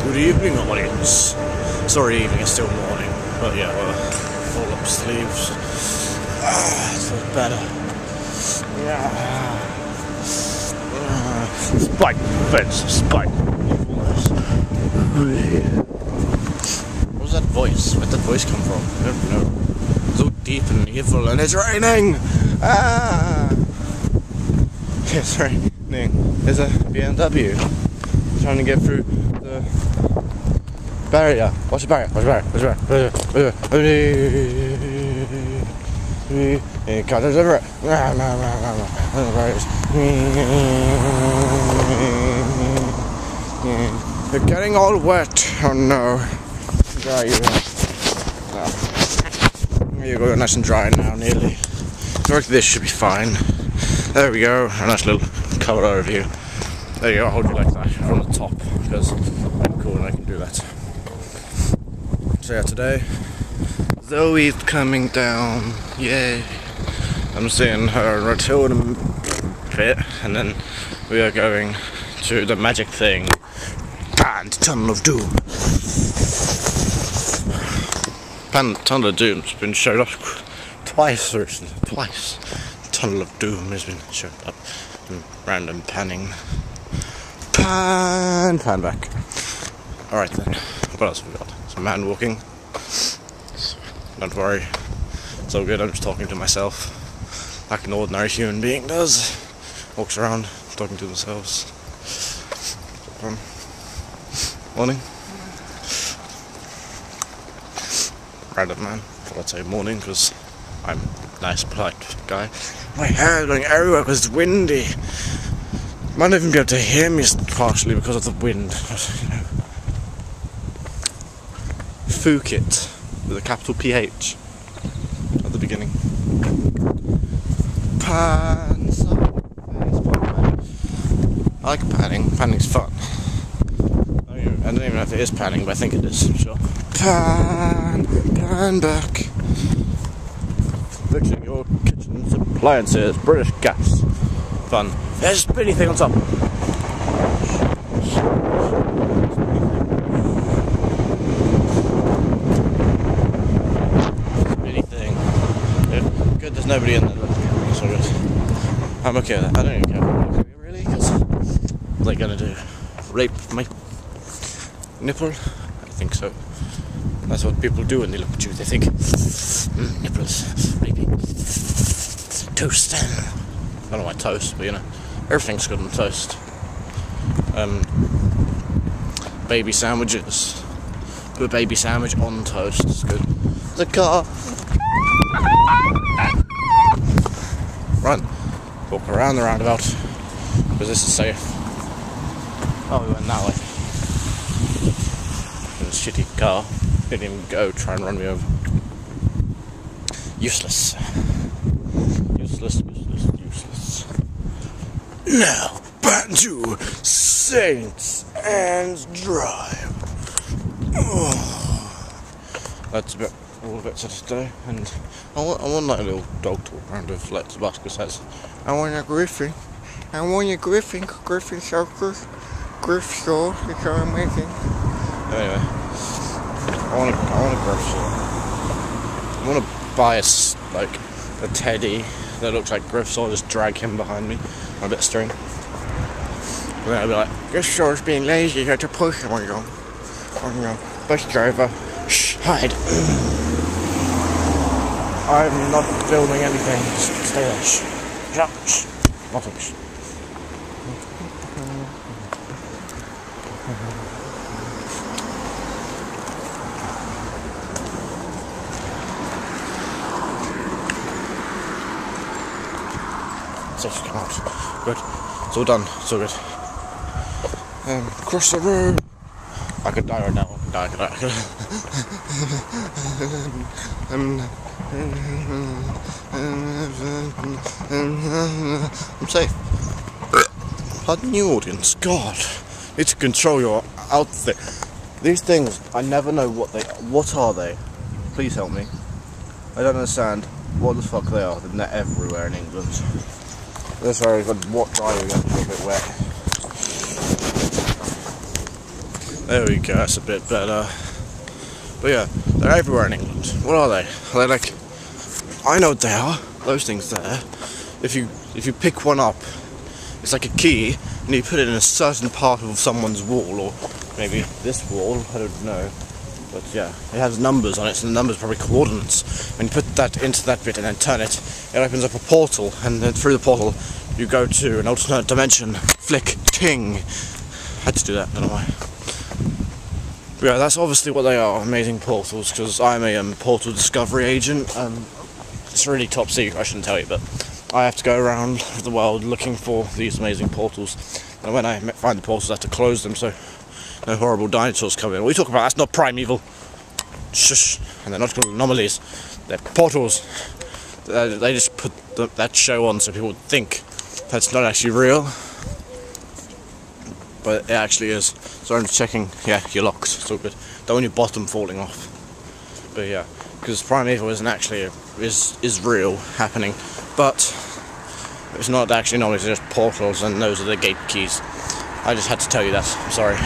Good evening, audience. Sorry, evening, it's still morning. But yeah, well, roll up sleeves. It feels better. Spike fence, spike. What was that voice? Where'd that voice come from? I don't know. So deep and evil, and it's raining! It's raining. There's a BMW trying to get through the barrier. Watch the barrier. Watch the barrier. Watch the barrier. Cars everywhere. They're getting all wet. Oh no. Dry you. There you go, nice and dry now, nearly. So like this should be fine. There we go. A nice little colour overview. There you go, I'll hold you like that from the top because I'm cool and I can do that. So yeah, today Zoe's coming down. Yay. I'm seeing her Rotilda bit, and then we are going to the magic thing and Tunnel of Doom. Tunnel of Doom's been showed up twice recently. Twice. Tunnel of Doom has been showed up in random panning. Pan back. Alright then. What else have we got? Some man walking. Don't worry. It's all good, I'm just talking to myself. Like an ordinary human being does. Walks around, talking to themselves. Morning. Random man. I'd say morning because I'm a nice, polite guy. My hair is going everywhere because it's windy. Might not even be able to hear me partially because of the wind. But, you know. Phuket with a capital PH at the beginning. Pan. I like panning. Panning's fun. I don't even know if it is panning, but I think it is. Sure. Pan back. Fixing your kitchen's appliances. British Gas. Fun. There's a spinny thing on top. Spinny thing. Good, there's nobody in there looking at me, so good. I'm okay with that. I don't even care. Really? Because what are they gonna do? Rape my nipple? I think so. That's what people do when they look at you. They think, nipples, raping, toast. I don't know why toast, but you know, everything's good on toast. Baby sandwiches. Put a baby sandwich on toast. It's good. The car. Run. Walk around the roundabout. Because this is safe. Oh, we went that way. There's a shitty car. Didn't even go try and run me over. Useless. Useless. Now, back to Saints and Drive. That's about all of it for today, and I want like a little dog talk around with Let's Busker says, I want a Griffin. I want a Griffin. Griffin Circus. Griff Store. It's so amazing. Anyway, I want a Griff Store. I want to buy a teddy that looks like Griff Store, just drag him behind me on a bit of string. And then I'll be like, Griff Store's being lazy, you have to push him on your bus driver. Shh, hide. I'm not filming anything, just stay there. Shh. Shut up. Shh. Nothing. Shh. So come out. Good. It's all done. It's all good. Cross the road. I could die right now. I could die. I'm safe. Pardon you, audience. God. You need to control your outfit. These things, I never know what are they? Please help me. I don't understand what the fuck they are. They're everywhere in England. This area got what driving a little bit wet. There we go, that's a bit better. But yeah, they're everywhere in England. What are they? Are they like... I know what they are. Those things there. If you pick one up, it's like a key, and you put it in a certain part of someone's wall, or maybe this wall, I don't know. But yeah, it has numbers on it, so the numbers are probably coordinates. When you put that into that bit and then turn it, it opens up a portal, and then through the portal, you go to an alternate dimension. Flick, ting. Had to do that, don't know why. But yeah, that's obviously what they are, amazing portals, because I'm a portal discovery agent. It's really top secret, I shouldn't tell you, but I have to go around the world looking for these amazing portals. And when I find the portals, I have to close them so no horrible dinosaurs come in. What are you talking about? That's not primeval. Shush. And they're not called anomalies. They're portals. They just put that show on so people would think that's not actually real. But it actually is. So I'm just checking. Yeah, you're locked. It's all good. Don't want your bottom falling off. But yeah, because primeval isn't actually is real happening, but it's not actually anomalies. It's just portals, and those are the gate keys. I just had to tell you that. I'm sorry.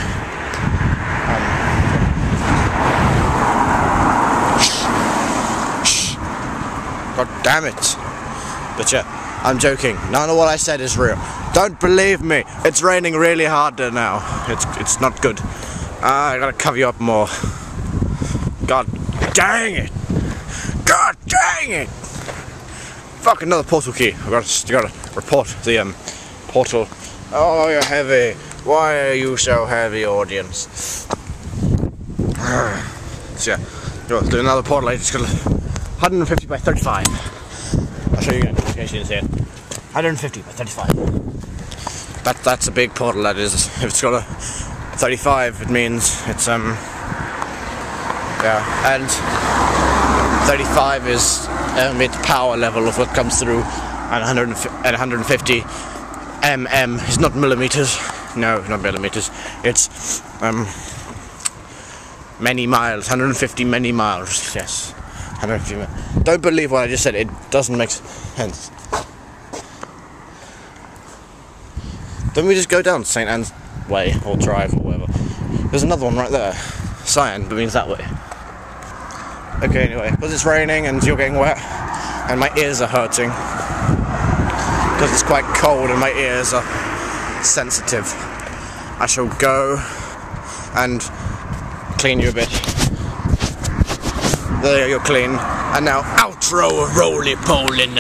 God damn it. But yeah, I'm joking. None of what I said is real. Don't believe me. It's raining really hard there now. It's not good. I gotta cover you up more. God dang it. God dang it. Fuck, another portal key. You gotta report the portal. Oh, you're heavy. Why are you so heavy, audience? So yeah, let's do another portal. I just got 150 by 35. I'll show you again in case you didn't see it. 150 by 35. That's a big portal, that is. If it's got a 35, it means it's yeah, and 35 is the power level of what comes through, and 150 mm is not millimeters. No, not millimeters. It's many miles. 150 many miles. Yes, 150 miles. Don't believe what I just said. It doesn't make sense. Don't we just go down St. Anne's Way or Drive or whatever? There's another one right there. Cyan, but means that way. Okay, anyway, because it's raining and you're getting wet, and my ears are hurting because it's quite cold and my ears are sensitive, I shall go and clean you a bit. There, you're clean. And now outro roly-poly.